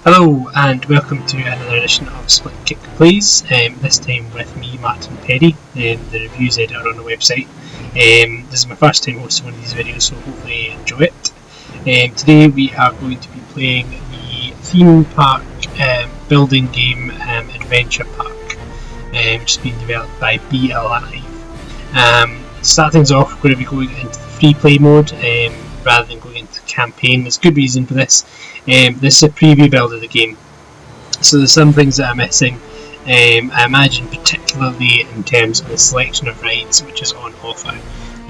Hello and welcome to another edition of Splitkick Plays, this time with me, Martin Perry, the reviews editor on the website. This is my first time hosting one of these videos, so hopefully you enjoy it. Today we are going to be playing the theme park building game Adventure Park, which is being developed by Be Alive. To start things off, we're going to be going into the free play mode rather than going into the campaign. There's good reason for this. This is a preview build of the game, so there's some things that are missing. I imagine particularly in terms of the selection of rides which is on offer.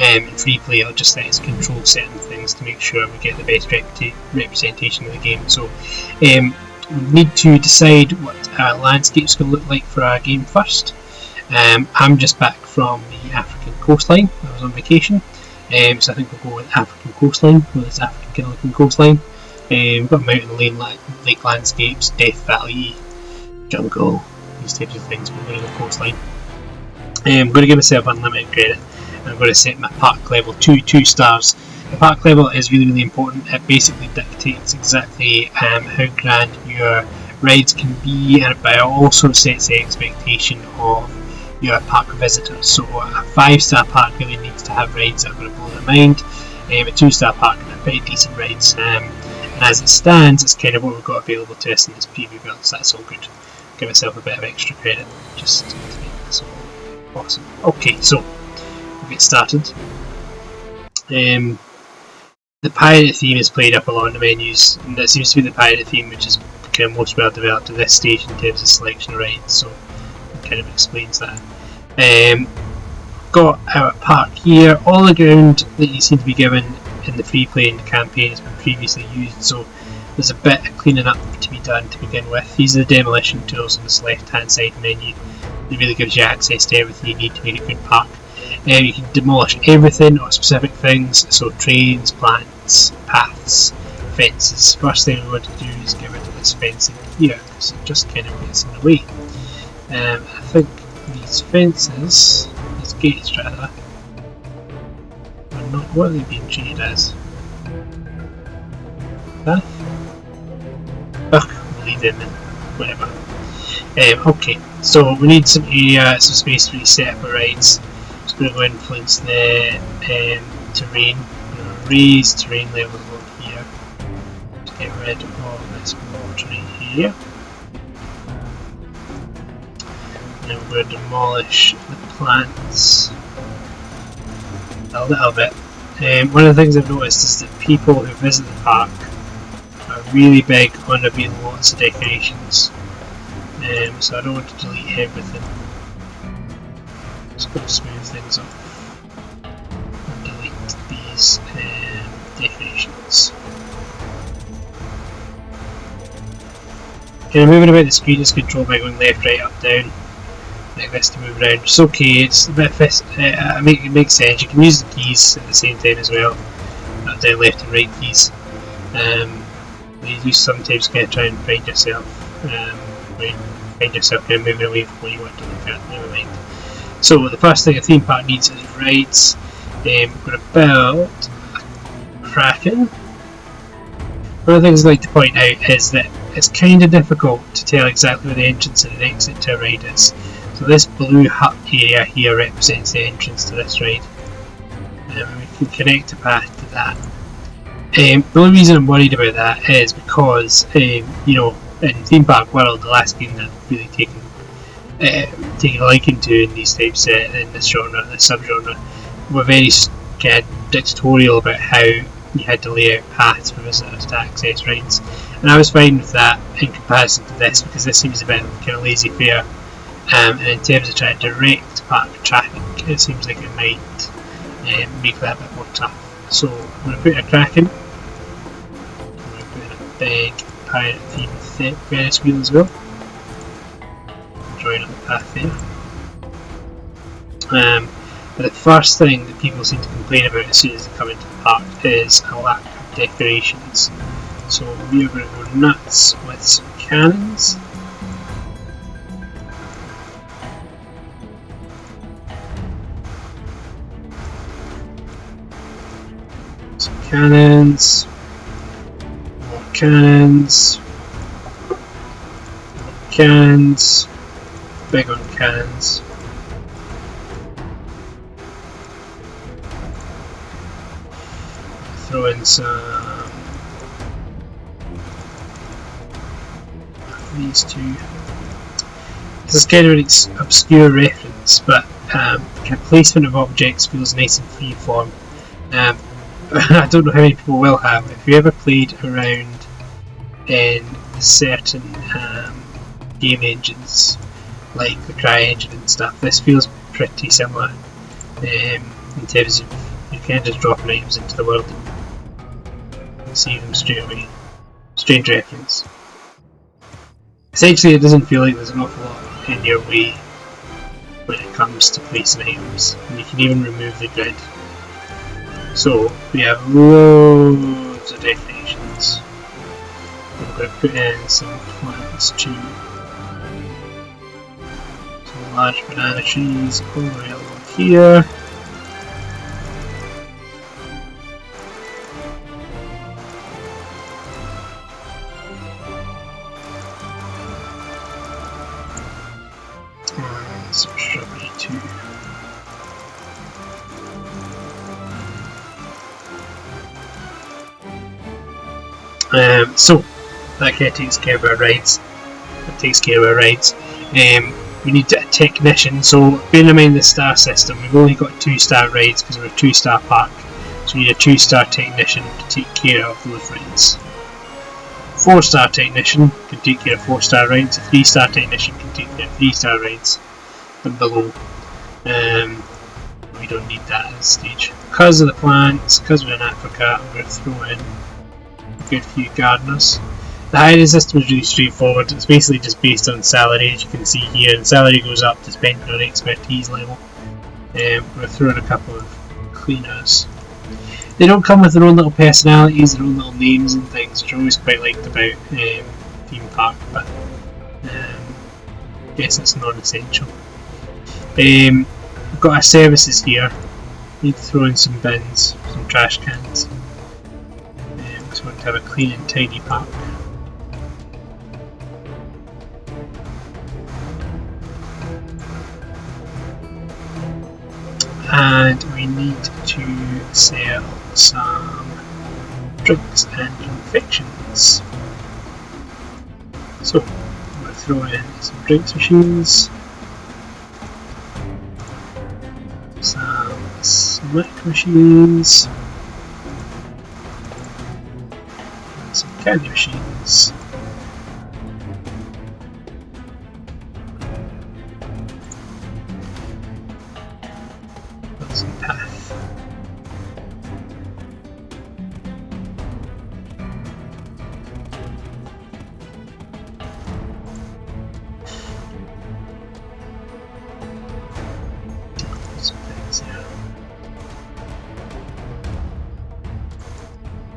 In free play I'll just let us control certain things to make sure we get the best representation of the game. So we need to decide what our landscape's going to look like for our game first. I'm just back from the African coastline. I was on vacation, so I think we'll go with African coastline, with this African looking coastline. We've got mountain lake landscapes, Death Valley, jungle, these types of things. We're going to the coastline. I'm going to give myself unlimited credit. I'm going to set my park level to 2 stars. The park level is really important. It basically dictates exactly how grand your rides can be, and it also sets the expectation of your park visitors. So a 5-star park really needs to have rides that are going to blow their mind. A 2-star park can have pretty decent rides. And as it stands, it's kind of what we've got available to us in this preview build, so that's all good. Give myself a bit of extra credit just to make this all awesome. Okay, so we'll get started. The pirate theme is played up a lot in the menus, and that seems to be the pirate theme which is kind of most well developed at this stage in terms of selection of rides, so it kind of explains that. Got our park here. All the ground that you seem to be given in the free play and the campaign has been previously used, so there's a bit of cleaning up to be done to begin with. These are the demolition tools on this left hand side menu. It really gives you access to everything you need to make a good park. You can demolish everything or specific things, so trains, plants, paths, fences. First thing we want to do is get rid of this fencing here, because it just kind of gets in the way. I think these fences, these gates rather, are not what they've been treated as. Path? Ugh, we'll leave them in, whatever. Okay, so we need some area, some space to reset up our rides. Just going to go influence the terrain. We're going to raise terrain level over here to get rid of this water right here. And we're going to demolish the plants a little bit. One of the things I've noticed is that people who visit the park are really big on there being lots of decorations. So I don't want to delete everything. Just going to smooth things up and delete these decorations. Kind of moving about the screen is controlled by going left, right, up, down, like this to move around. It's okay, it's a bit it makes sense. You can use the keys at the same time as well, up, down, left and right keys. You do sometimes kind of try and find yourself kind of moving away from what you want to look at, never mind. So the first thing a theme park needs is rides. We're going to build a Kraken. One of the things I'd like to point out is that it's kind of difficult to tell exactly where the entrance and the exit to a ride is. So this blue hut area here represents the entrance to this ride. And we can connect a path to that. The only reason I'm worried about that is because, you know, in Theme Park World, the last game that I've really taken a liking to in these types, in this genre, this subgenre, were very kind of dictatorial about how you had to lay out paths for visitors to access rides. And I was fine with that in comparison to this, because this seems a bit kind of laissez-faire. And in terms of trying to direct park traffic, it seems like it might make that a bit more tough. So I'm going to put a Kraken. I'm going to put in a big pirate themed Ferris wheel as well. Drawing up the path there. But the first thing that people seem to complain about as soon as they come into the park is a lack of decorations. So we are going to go nuts with some cannons. Some cannons. More cannons. cans, big on cans. Throw in some of these two. This is kind of an obscure reference, but placement of objects feels nice and freeform. I don't know how many people will have. If you ever played around in certain game engines, like the CryEngine and stuff, this feels pretty similar in terms of you can just drop items into the world and see them straight away. Strange reference. Essentially, it doesn't feel like there's an awful lot in your way when it comes to placing items, and you can even remove the grid. So we have loads of decorations. We're going to put in some plants too. Some large banana trees all the way along here. And some strawberry too. So that kind of takes care of our rides. We need a technician. So bearing in mind the star system, we've only got 2-star rides because we're a 2-star park. So we need a 2-star technician to take care of those rides. 4-star technician can take care of 4-star rides. A 3-star technician can take care of 3-star rides and below. We don't need that at this stage. Because of the plants, because we're in Africa, I'm going to throw in a good few gardeners. The hiring system is really straightforward. It's basically just based on salary, as you can see here, and salary goes up depending on expertise level. We're going to throw in a couple of cleaners. They don't come with their own little personalities, their own little names and things, which I always quite liked about theme park, but I guess it's non-essential. We've got our services here. Need to throw in some bins, some trash cans. Because we want to have a clean and tidy park. And we need to sell some drinks and confections. So I'm going to throw in some drinks machines, some snack machines, and some candy machines. Some path. Some things there.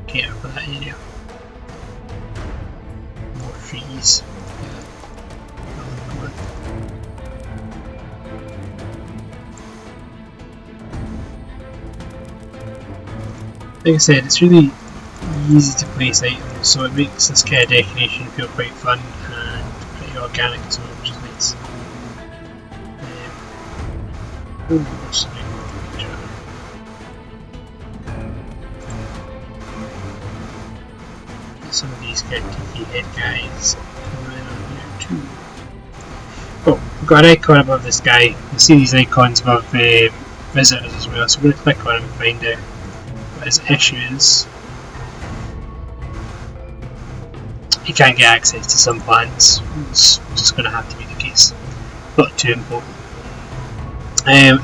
Care for that area. More trees. Like I said, it's really easy to place items, so it makes this kind of decoration feel quite fun and pretty organic as well, which is nice. Some of these kind of geeky head guys coming on here too. Oh, we've got an icon above this guy. You'll see these icons above visitors as well, so we're going to click on him and find out what his issue is. You can't get access to some plants, it's just going to have to be the case. Not too important.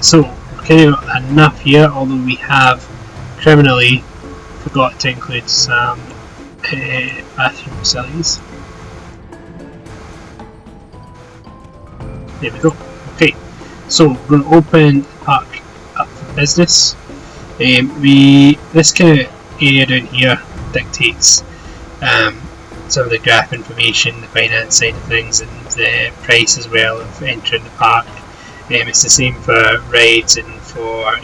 So, we're kind of enough here, although we have criminally forgot to include some bathroom facilities. There we go. Okay, so we're going to open the park up for business. This kind of area down here dictates some of the graph information, the finance side of things, and the price as well of entering the park. It's the same for rides and for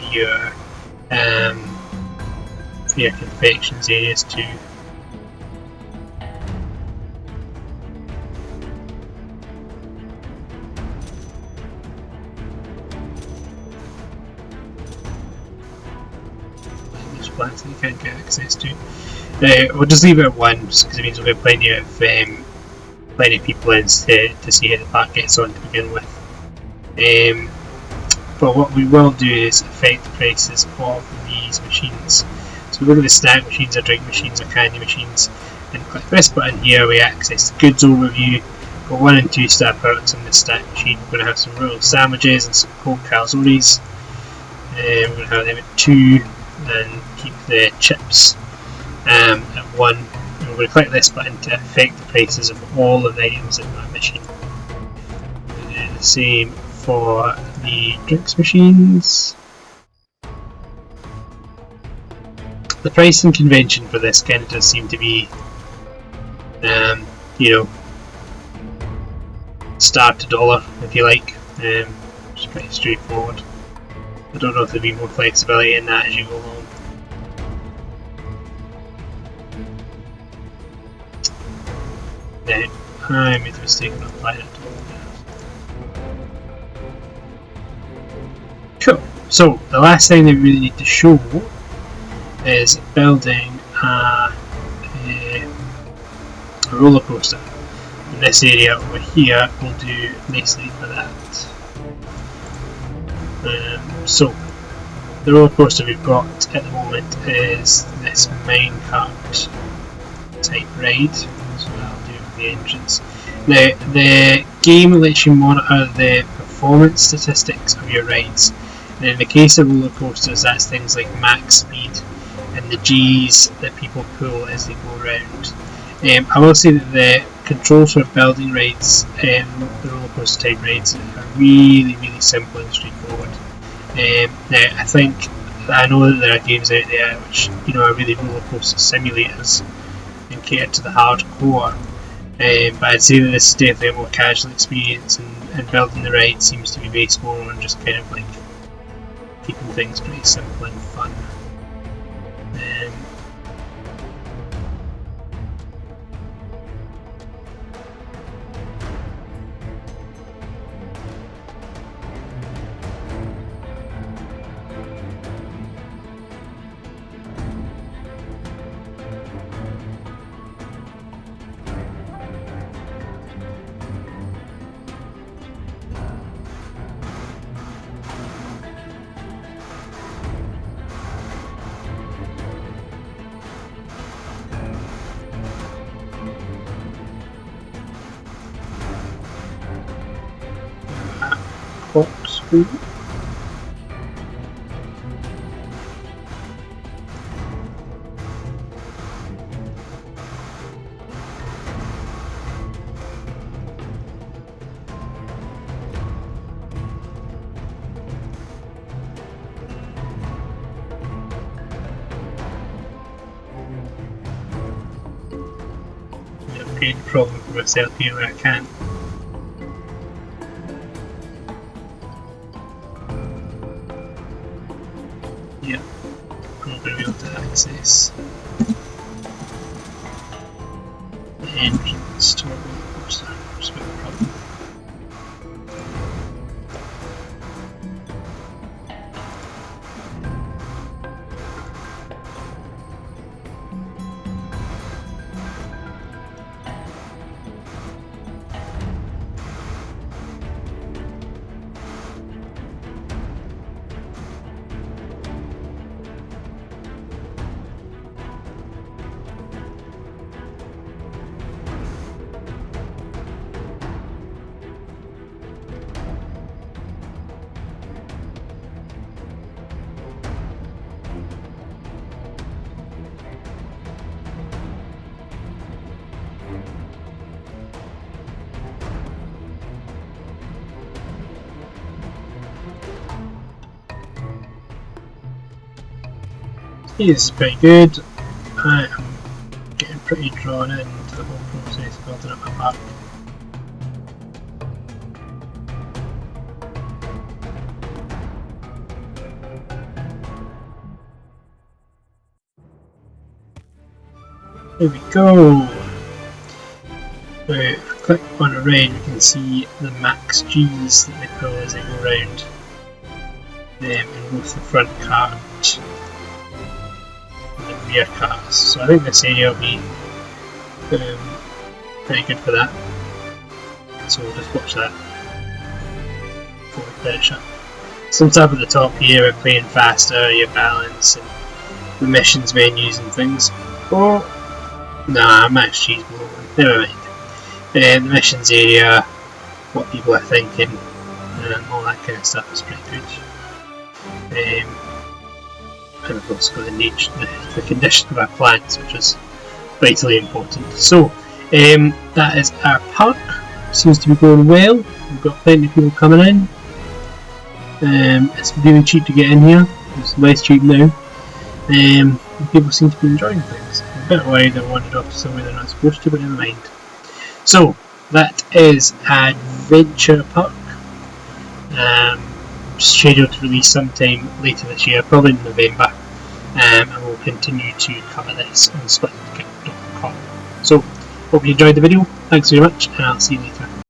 your confections areas too. plants that you can't get access to. We'll just leave it at 1 because it means we'll get plenty of people in to see how the pack gets on to begin with. But what we will do is affect the prices of these machines. So we go to the snack machines, or drink machines, or candy machines, and click this button here. We access the goods overview. Got 1 and 2 star products on this snack machine. We're going to have some royal sandwiches and some cold calzones. We're going to have them at 2 and keep the chips at 1. And we're going to click this button to affect the prices of all of the items in that machine. We'll do the same for the drinks machines. The pricing convention for this kind of does seem to be, you know, star to dollar, if you like. It's pretty straightforward. I don't know if there'll be more flexibility in that as you go along. Now, I made the mistake of not applying it to all of that. Cool. So, the last thing that we really need to show is building a roller coaster. In this area over here will do nicely for that. So the roller coaster we've got at the moment is this minecart type ride, so that'll do for the entrance. Now the game lets you monitor the performance statistics of your rides, and in the case of roller coasters that's things like max speed and the G's that people pull as they go around. I will say that the controls for building rides, the roller coaster type rides, are really simple and straightforward. Now I know that there are games out there which, you know, are really roller coaster simulators and cater to the hardcore, but I'd say that this is definitely a more casual experience, and building the ride seems to be based more on just kind of like keeping things pretty simple and fun. Corkscrew. Upgrade the problem for myself here where I can. Yeah, I'm not going to be able to access the entrance to our roller coaster, which is a bit of a problem. This is pretty good. I am getting pretty drawn into the whole process of building up my pack. Here we go. Now, click on a raid, we can see the max G's that they pull as they go around in both the front cart rear cars. So I think this area will be pretty good for that. So we'll just watch that before we finish up. Some tab at the top here, we're playing faster, your balance, and the missions menus and things. Oh, nah, max cheese below one. Never mind. The missions area, what people are thinking, all that kind of stuff is pretty good. And we've also got the condition of our plants, which is vitally important. So that is our park. Seems to be going well. We've got plenty of people coming in. It's really cheap to get in here. It's less cheap now. People seem to be enjoying things. I'm a bit worried I wandered off to somewhere they're not supposed to, but never mind. So that is Adventure Park. Scheduled to release sometime later this year, probably in November, and we'll continue to cover this on Splitkick.com. So hope you enjoyed the video. Thanks very much, and I'll see you later.